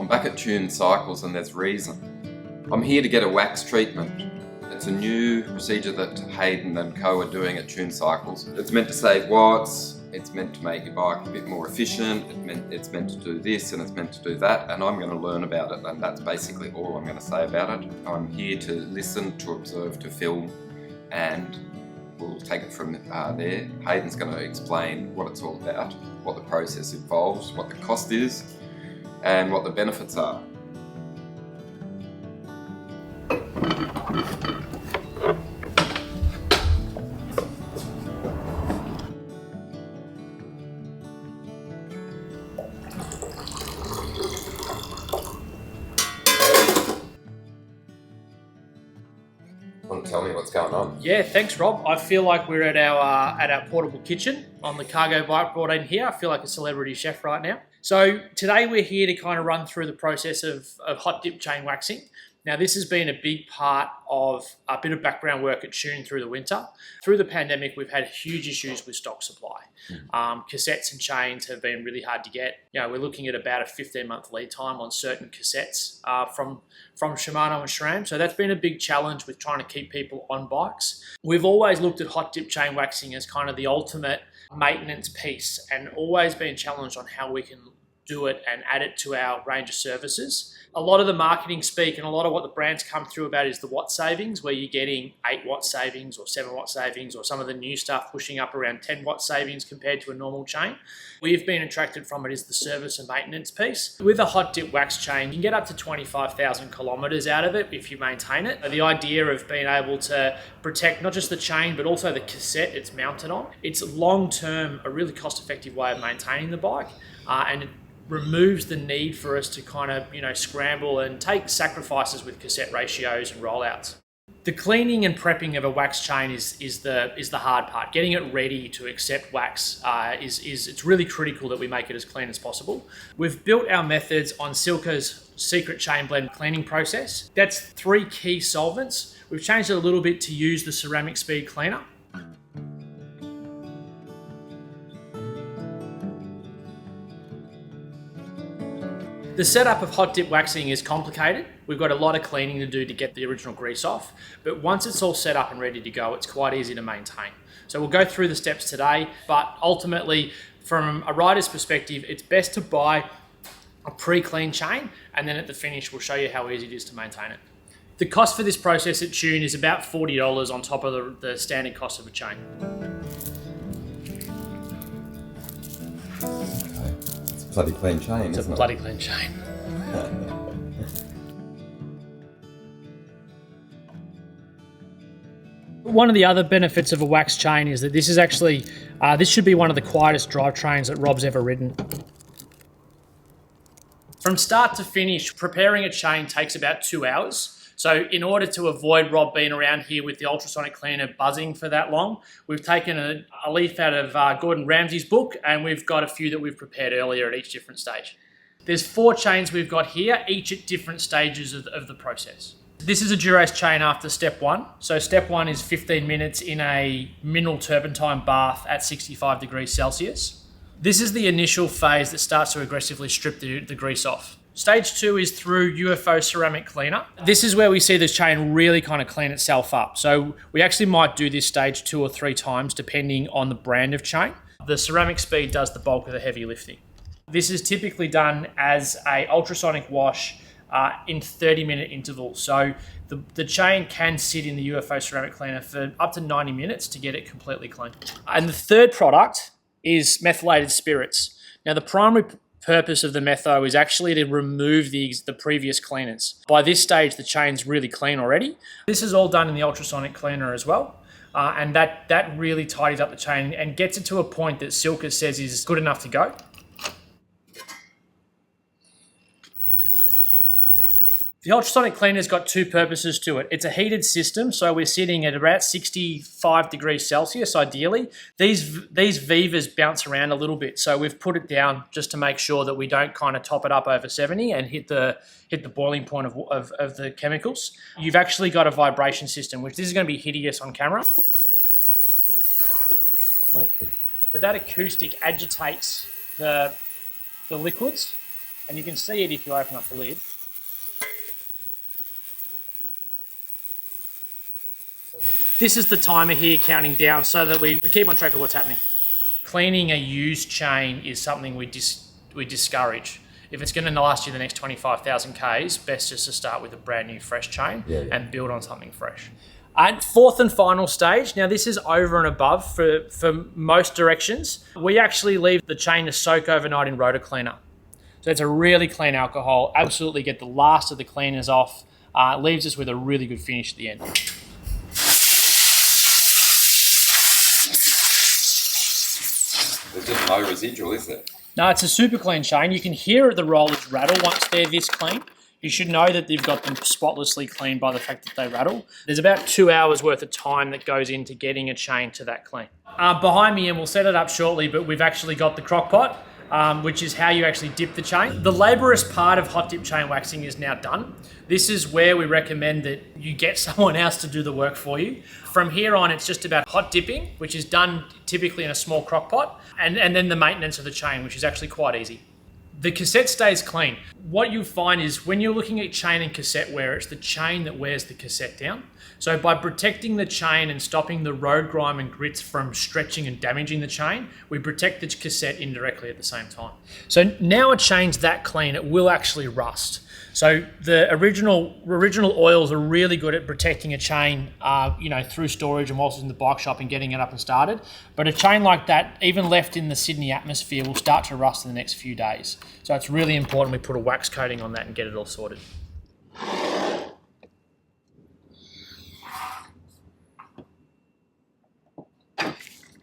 I'm back at Tune Cycles and there's reason. I'm here to get a wax treatment. It's a new procedure that Hayden and Co are doing at Tune Cycles. It's meant to save watts, it's meant to make your bike a bit more efficient, it's meant to do this and it's meant to do that, and I'm going to learn about it, and that's basically all I'm going to say about it. I'm here to listen, to observe, to film, and we'll take it from there. Hayden's going to explain what it's all about, what the process involves, what the cost is, and what the benefits are. Want to tell me what's going on? Yeah, thanks, Rob. I feel like we're at our portable kitchen on the cargo bike brought in here. I feel like a celebrity chef right now. So today we're here to kind of run through the process of hot dip chain waxing. Now, this has been a big part of a bit of background work at Tune through the winter. Through the pandemic, we've had huge issues with stock supply. Cassettes and chains have been really hard to get. You know, we're looking at about a 15-month lead time on certain cassettes from Shimano and SRAM. So that's been a big challenge with trying to keep people on bikes. We've always looked at hot dip chain waxing as kind of the ultimate maintenance piece, and always been challenged on how we can do it and add it to our range of services. A lot of the marketing speak and a lot of what the brands come through about is the watt savings, where you're getting 8 watt savings or 7 watt savings, or some of the new stuff pushing up around 10 watt savings compared to a normal chain. We've been attracted from it is the service and maintenance piece. With a hot dip wax chain, you can get up to 25,000 kilometers out of it if you maintain it. The idea of being able to protect not just the chain, but also the cassette it's mounted on. It's long-term a really cost-effective way of maintaining the bike, and it removes the need for us to kind of, scramble and take sacrifices with cassette ratios and rollouts. The cleaning and prepping of a wax chain is the hard part. Getting it ready to accept wax it's really critical that we make it as clean as possible. We've built our methods on Silka's secret chain blend cleaning process. That's 3 key solvents. We've changed it a little bit to use the ceramic speed cleaner. The setup of hot dip waxing is complicated. We've got a lot of cleaning to do to get the original grease off, but once it's all set up and ready to go, it's quite easy to maintain. So we'll go through the steps today, but ultimately, from a rider's perspective, it's best to buy a pre-clean chain, and then at the finish, we'll show you how easy it is to maintain it. The cost for this process at Tune is about $40 on top of the standard cost of a chain. Bloody clean chain, it's isn't it? It's a bloody clean chain. One of the other benefits of a wax chain is that this is actually, this should be one of the quietest drivetrains that Rob's ever ridden. From start to finish, preparing a chain takes about 2 hours. So in order to avoid Rob being around here with the ultrasonic cleaner buzzing for that long, we've taken a leaf out of Gordon Ramsay's book, and we've got a few that we've prepared earlier at each different stage. There's 4 chains we've got here, each at different stages of the process. This is a Duros chain after step 1. So step 1 is 15 minutes in a mineral turpentine bath at 65 degrees Celsius. This is the initial phase that starts to aggressively strip the grease off. Stage 2 is through UFO ceramic cleaner. This is where we see this chain really kind of clean itself up. So we actually might do this stage 2 or 3 times depending on the brand of chain. The ceramic speed does the bulk of the heavy lifting. This is typically done as a ultrasonic wash in 30-minute intervals. So the chain can sit in the UFO ceramic cleaner for up to 90 minutes to get it completely clean. And the third product is methylated spirits. Now the primary purpose of the metho is actually to remove the previous cleaners. By this stage, the chain's really clean already. This is all done in the ultrasonic cleaner as well. And that really tidies up the chain and gets it to a point that Silka says is good enough to go. The ultrasonic cleaner's got 2 purposes to it. It's a heated system, so we're sitting at about 65 degrees Celsius, ideally. These Vivas bounce around a little bit, so we've put it down just to make sure that we don't kind of top it up over 70 and hit the boiling point of the chemicals. You've actually got a vibration system, which this is going to be hideous on camera. But that acoustic agitates the liquids. And you can see it if you open up the lid. This is the timer here counting down so that we keep on track of what's happening. Cleaning a used chain is something we discourage. If it's going to last you the next 25,000 Ks, best just to start with a brand new fresh chain and build on something fresh. And fourth and final stage, now this is over and above for most directions. We actually leave the chain to soak overnight in rotor cleaner. So it's a really clean alcohol, absolutely get the last of the cleaners off, leaves us with a really good finish at the end. There's just no residual, is there? No, it's a super clean chain. You can hear the rollers rattle once they're this clean. You should know that they've got them spotlessly clean by the fact that they rattle. There's about 2 hours worth of time that goes into getting a chain to that clean. Behind me, and we'll set it up shortly, but we've actually got the crock pot, which is how you actually dip the chain. The laborious part of hot dip chain waxing is now done. This is where we recommend that you get someone else to do the work for you. From here on, it's just about hot dipping, which is done typically in a small crock pot, and then the maintenance of the chain, which is actually quite easy. The cassette stays clean. What you find is when you're looking at chain and cassette wear, it's the chain that wears the cassette down. So by protecting the chain and stopping the road grime and grits from stretching and damaging the chain, we protect the cassette indirectly at the same time. So now a chain's that clean, it will actually rust. So the original oils are really good at protecting a chain, through storage and whilst it's in the bike shop and getting it up and started. But a chain like that, even left in the Sydney atmosphere, will start to rust in the next few days. So it's really important we put a wax coating on that and get it all sorted.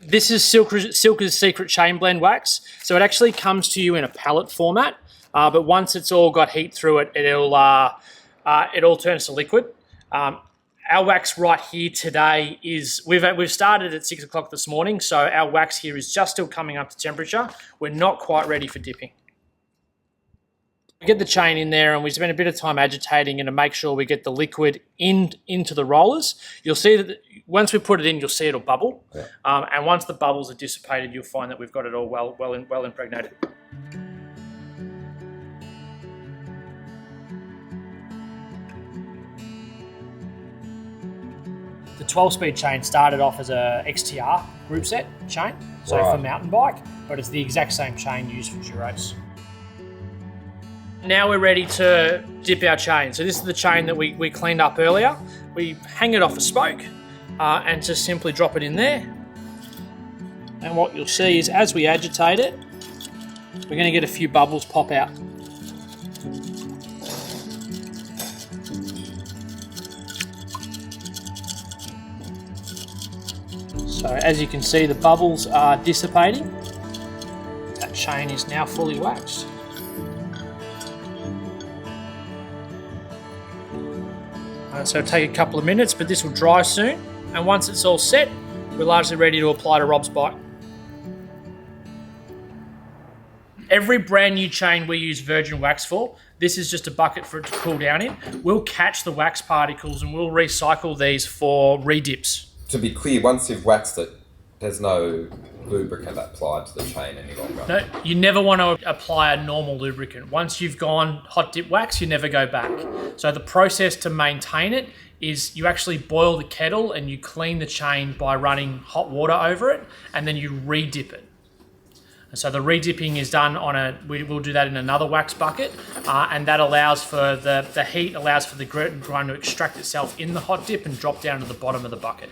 This is Silka's Secret Chain Blend Wax. So it actually comes to you in a pellet format. But once it's all got heat through it, it all turns to liquid. Our wax right here today is, we've started at 6 o'clock this morning, so our wax here is just still coming up to temperature. We're not quite ready for dipping. We get the chain in there and we spend a bit of time agitating and to make sure we get the liquid into the rollers. You'll see that once we put it in, you'll see it'll bubble. Yeah. And once the bubbles are dissipated, you'll find that we've got it all well impregnated. The 12-speed chain started off as a XTR group set chain, so for mountain bike, but it's the exact same chain used for Duros. Now we're ready to dip our chain. So this is the chain that we cleaned up earlier. We hang it off a spoke and just simply drop it in there. And what you'll see is as we agitate it, we're going to get a few bubbles pop out. So as you can see, the bubbles are dissipating. That chain is now fully waxed. So it'll take a couple of minutes, but this will dry soon. And once it's all set, we're largely ready to apply to Rob's bike. Every brand new chain we use virgin wax for, this is just a bucket for it to cool down in. We'll catch the wax particles and we'll recycle these for redips. To be clear, once you've waxed it, there's no lubricant applied to the chain any longer. No, you never want to apply a normal lubricant. Once you've gone hot dip wax, you never go back. So the process to maintain it is you actually boil the kettle and you clean the chain by running hot water over it, and then you re-dip it. So the re-dipping is done we'll do that in another wax bucket, and that allows for the heat, allows for the grit and grime to extract itself in the hot dip and drop down to the bottom of the bucket.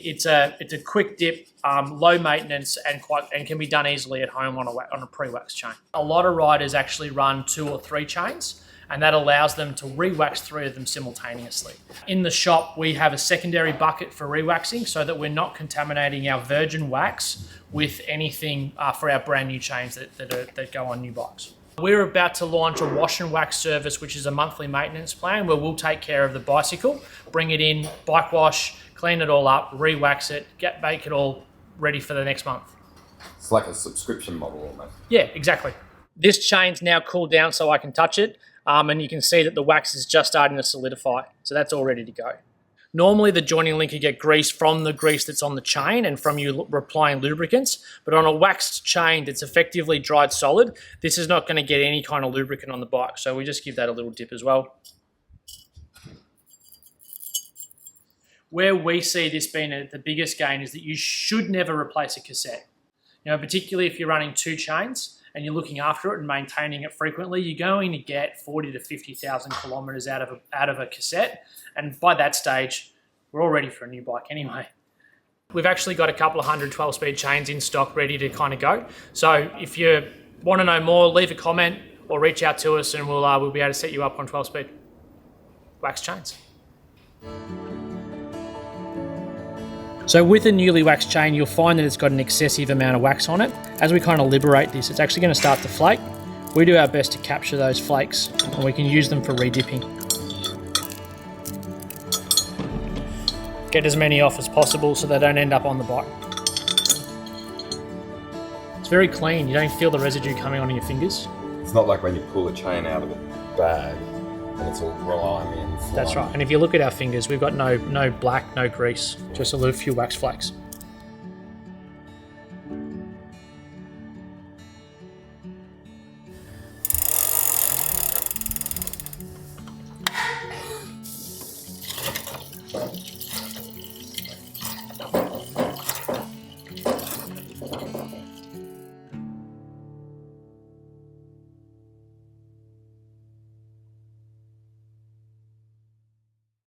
It's a quick dip, low maintenance, and can be done easily at home on a pre-wax chain. A lot of riders actually run 2 or 3 chains, and that allows them to re-wax 3 of them simultaneously. In the shop, we have a secondary bucket for re-waxing so that we're not contaminating our virgin wax with anything for our brand new chains that go on new bikes. We're about to launch a wash and wax service, which is a monthly maintenance plan where we'll take care of the bicycle, bring it in, bike wash, clean it all up, re-wax it, make it all ready for the next month. It's like a subscription model almost. Yeah, exactly. This chain's now cooled down so I can touch it, and you can see that the wax is just starting to solidify. So that's all ready to go. Normally the joining link you get grease from the grease that's on the chain and from you applying lubricants, but on a waxed chain that's effectively dried solid, this is not going to get any kind of lubricant on the bike. So we just give that a little dip as well. Where we see this being the biggest gain is that you should never replace a cassette. You know, particularly if you're running 2 chains and you're looking after it and maintaining it frequently, you're going to get 40 to 50,000 kilometers out of a cassette. And by that stage, we're all ready for a new bike anyway. We've actually got a couple of 112-speed chains in stock ready to kind of go. So if you want to know more, leave a comment or reach out to us and we'll be able to set you up on 12-speed wax chains. So with a newly waxed chain, you'll find that it's got an excessive amount of wax on it. As we kind of liberate this, it's actually going to start to flake. We do our best to capture those flakes and we can use them for redipping. Get as many off as possible so they don't end up on the bike. It's very clean, you don't feel the residue coming on your fingers. It's not like when you pull a chain out of a bag and it's all grimy and slimy. That's right, and if you look at our fingers, we've got no black, no grease, just a little few wax flakes.